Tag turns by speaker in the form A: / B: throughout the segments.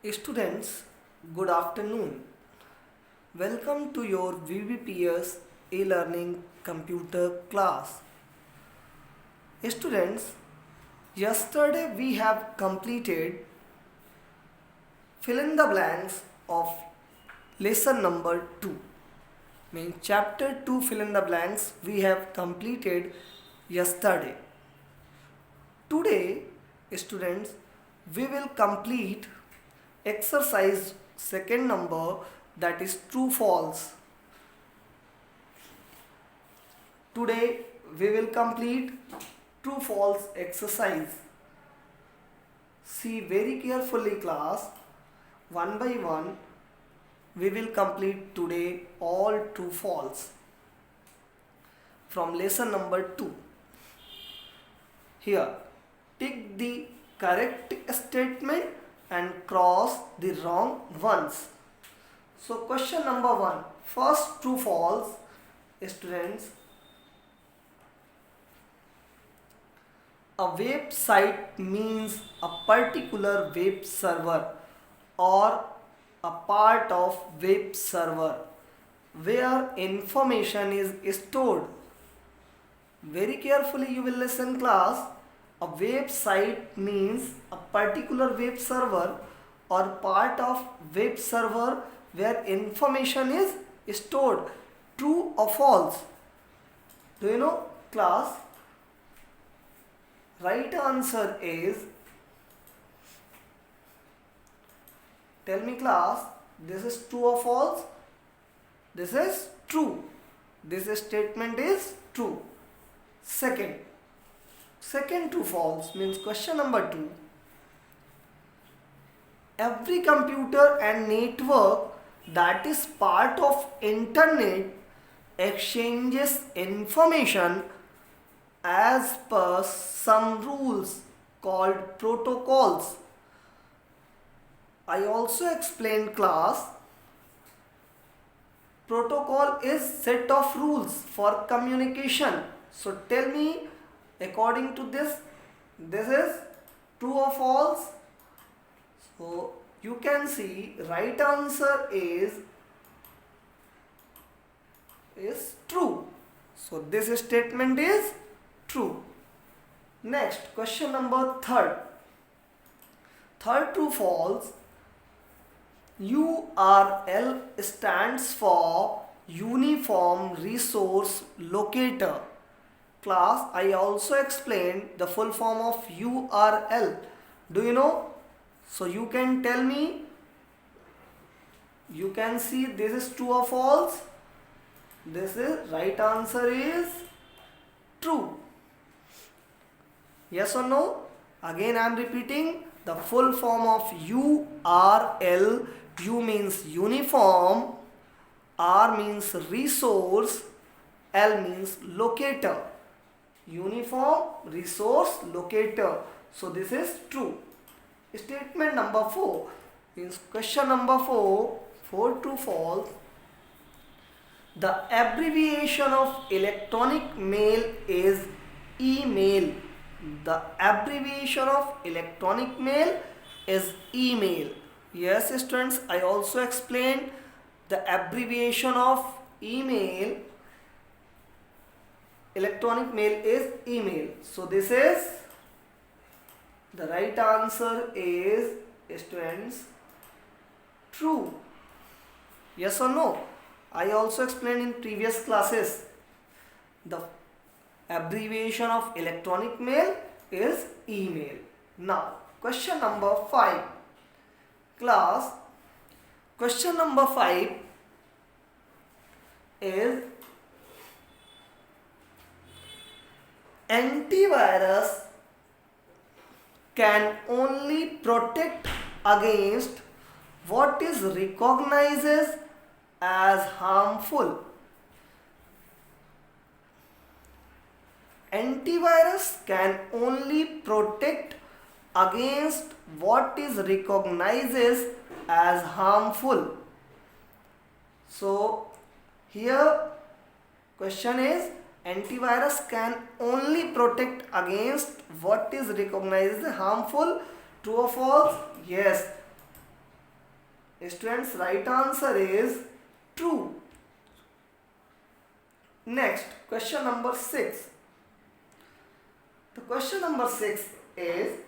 A: Students, good afternoon. Welcome to your VBPS e-learning computer class. Students, yesterday we have completed fill in the blanks of lesson number 2. Means chapter 2 fill in the blanks we have completed yesterday. Today, students, we will complete exercise second number, that is true false. Today we will complete true false exercise. See very carefully class, one by one we will complete today all true false from lesson number 2. Here, tick the correct statement and cross the wrong ones. So question number 1, first true false. Students, a website means a particular web server or a part of web server where information is stored. Very carefully you will listen class. A website means a particular web server or part of web server where information is stored. True or false? Do you know class? Right answer is, tell me class, this is true or false? This is true. This statement is true. Second true false means question number 2. Every computer and network that is part of internet exchanges information as per some rules called protocols. I also explained class, protocol is set of rules for communication. So tell me, according to this is true or false? So you can see right answer is true. So this statement is true. Next, question number 3. Third true false. URL stands for Uniform Resource Locator. Class, I also explained the full form of URL. Do you know? So you can tell me. You can see this is true or false? This is right answer is true. Yes or no? Again I am repeating the full form of URL. U means uniform, R means resource, L means locator. Uniform resource locator. So this is true. Statement number 4 means question number 4, true false. The abbreviation of electronic mail is email. The abbreviation of electronic mail is email. Yes students, I also explained the abbreviation of email. Electronic mail is email. So this is the right answer is, students, true. Yes or no? I also explained in previous classes the abbreviation of electronic mail is email. Now question number 5. Class, question number 5 is antivirus can only protect against what is recognized as harmful. Antivirus can only protect against what is recognized as harmful. So here question is, antivirus can only protect against what is recognized as harmful. True or false? Yes. Students, right answer is true. Next, question number 6. The question number 6 is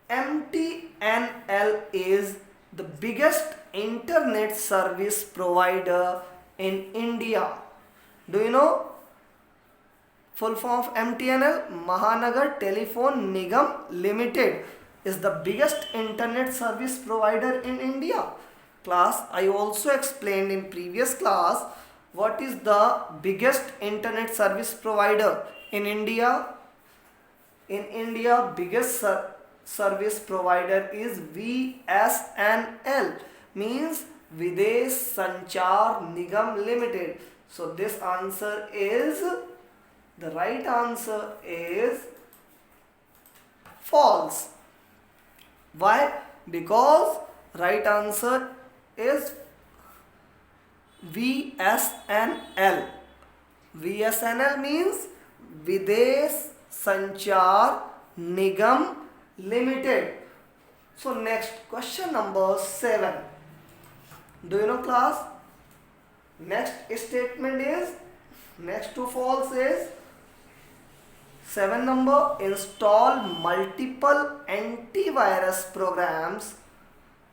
A: MTNL is the biggest internet service provider in India. Do you know full form of MTNL? Mahanagar Telephone Nigam Limited is the biggest internet service provider in India. Class, I also explained in previous class what is the biggest internet service provider in India. In India, biggest service provider is VSNL, means Videsh Sanchar Nigam Limited. So this answer is, the right answer is false. Why? Because right answer is VSNL. VSNL means Videsh Sanchar Nigam Limited. So next, question number 7. Do you know, class? Next statement is, next to false is 7 number, install multiple antivirus programs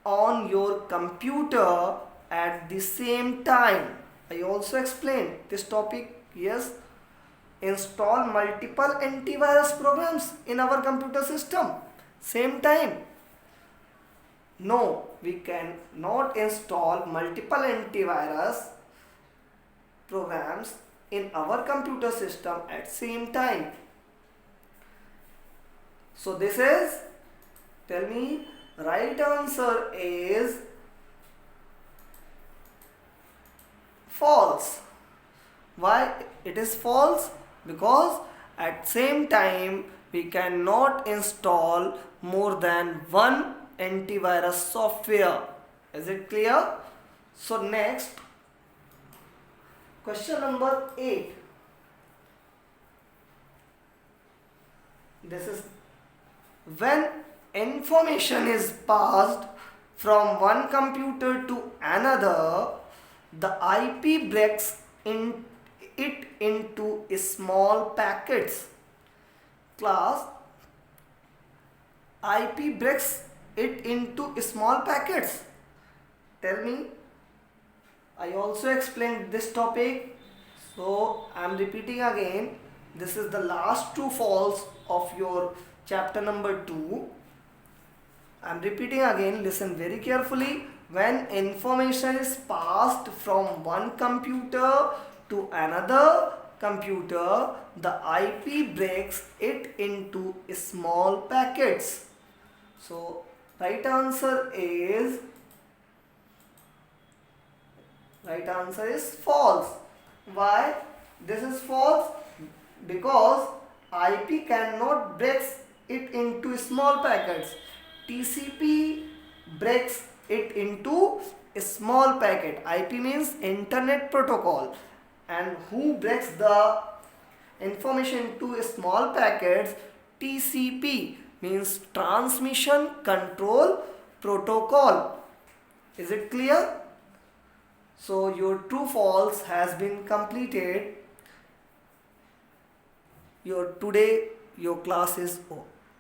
A: on your computer at the same time. I also explained this topic. Yes, install multiple antivirus programs in our computer system same time. No, we can not install multiple antivirus programs in our computer system at same time. So this is, tell me, right answer is false. Why it is false? Because at same time we cannot install more than one antivirus software. Is it clear? So next, question number 8. This is, when information is passed from one computer to another, the IP breaks it into small packets. Class, IP breaks it into small packets. Tell me. I also explained this topic, so I am repeating again. This is the last true false of your chapter number 2. I am repeating again, listen very carefully. When information is passed from one computer to another computer, the IP breaks it into small packets. So right answer is false. Why this is false? Because IP cannot break it into small packets. TCP breaks it into a small packet. IP means Internet Protocol, and who breaks the information into small packets? TCP means Transmission Control Protocol. Is it clear? So your true false has been completed. Your class is over.